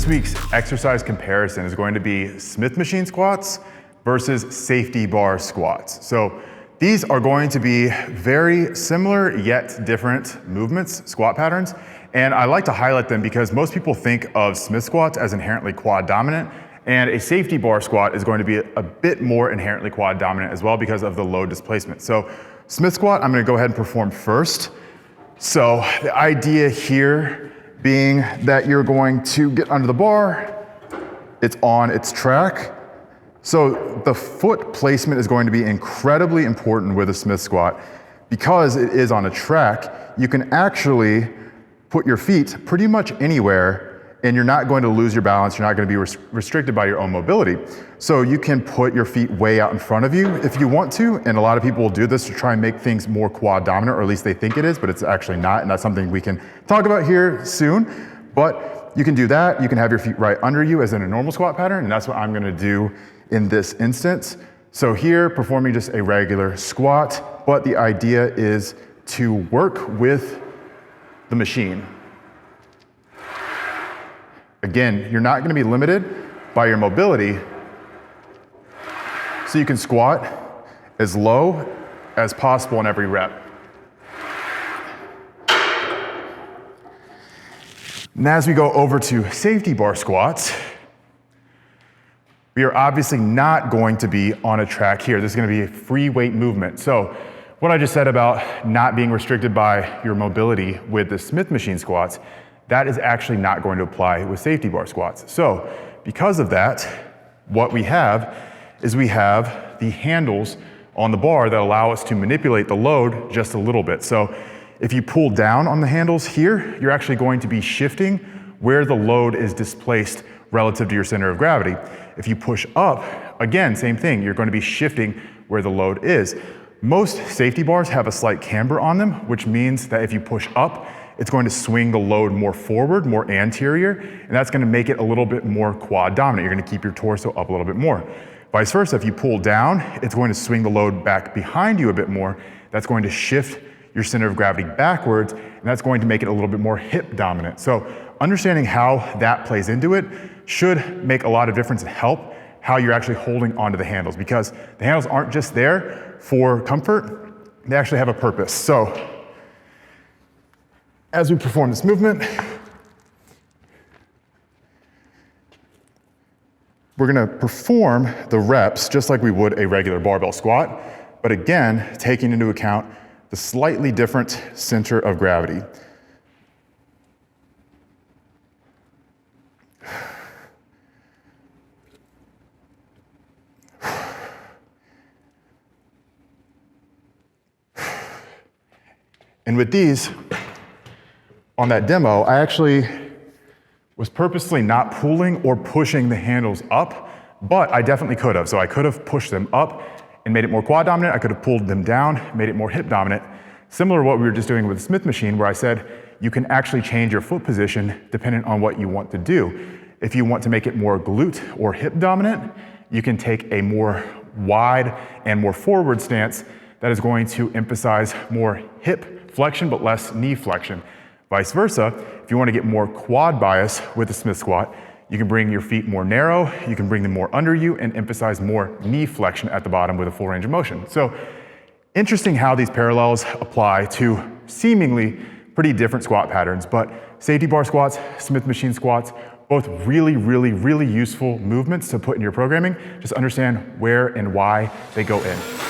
This week's exercise comparison is going to be Smith machine squats versus safety bar squats. So these are going to be very similar yet different movements, squat patterns. And I like to highlight them because most people think of Smith squats as inherently quad dominant, and a safety bar squat is going to be a bit more inherently quad dominant as well because of the load displacement. So Smith squat, I'm gonna go ahead and perform first. So the idea here being that you're going to get under the bar, it's on its track. So the foot placement is going to be incredibly important with a Smith squat. Because it is on a track, you can actually put your feet pretty much anywhere and you're not going to lose your balance, you're not going to be restricted by your own mobility. So you can put your feet way out in front of you if you want to, and a lot of people will do this to try and make things more quad dominant, or at least they think it is, but it's actually not, and that's something we can talk about here soon. But you can do that, you can have your feet right under you as in a normal squat pattern, and that's what I'm gonna do in this instance. So here, performing just a regular squat, but the idea is to work with the machine. Again, you're not gonna be limited by your mobility, so you can squat as low as possible in every rep. And as we go over to safety bar squats, we are obviously not going to be on a track here. This is gonna be a free weight movement. So what I just said about not being restricted by your mobility with the Smith machine squats, that is actually not going to apply with safety bar squats. So because of that, what we have is we have the handles on the bar that allow us to manipulate the load just a little bit. So if you pull down on the handles here, you're actually going to be shifting where the load is displaced relative to your center of gravity. If you push up, again, same thing, you're going to be shifting where the load is. Most safety bars have a slight camber on them, which means that if you push up, it's going to swing the load more forward, more anterior, and that's gonna make it a little bit more quad dominant. You're gonna keep your torso up a little bit more. Vice versa, if you pull down, it's going to swing the load back behind you a bit more. That's going to shift your center of gravity backwards, and that's going to make it a little bit more hip dominant. So understanding how that plays into it should make a lot of difference and help how you're actually holding onto the handles, because the handles aren't just there for comfort, they actually have a purpose. So as we perform this movement, we're gonna perform the reps just like we would a regular barbell squat, but again, taking into account the slightly different center of gravity. And with these, on that demo, I actually was purposely not pulling or pushing the handles up, but I definitely could have. So I could have pushed them up and made it more quad dominant. I could have pulled them down, made it more hip dominant. Similar to what we were just doing with the Smith machine, where I said you can actually change your foot position depending on what you want to do. If you want to make it more glute or hip dominant, you can take a more wide and more forward stance that is going to emphasize more hip flexion but less knee flexion. Vice versa, if you want to get more quad bias with the Smith squat, you can bring your feet more narrow, you can bring them more under you and emphasize more knee flexion at the bottom with a full range of motion. So interesting how these parallels apply to seemingly pretty different squat patterns, but safety bar squats, Smith machine squats, both really, really, really useful movements to put in your programming. Just understand where and why they go in.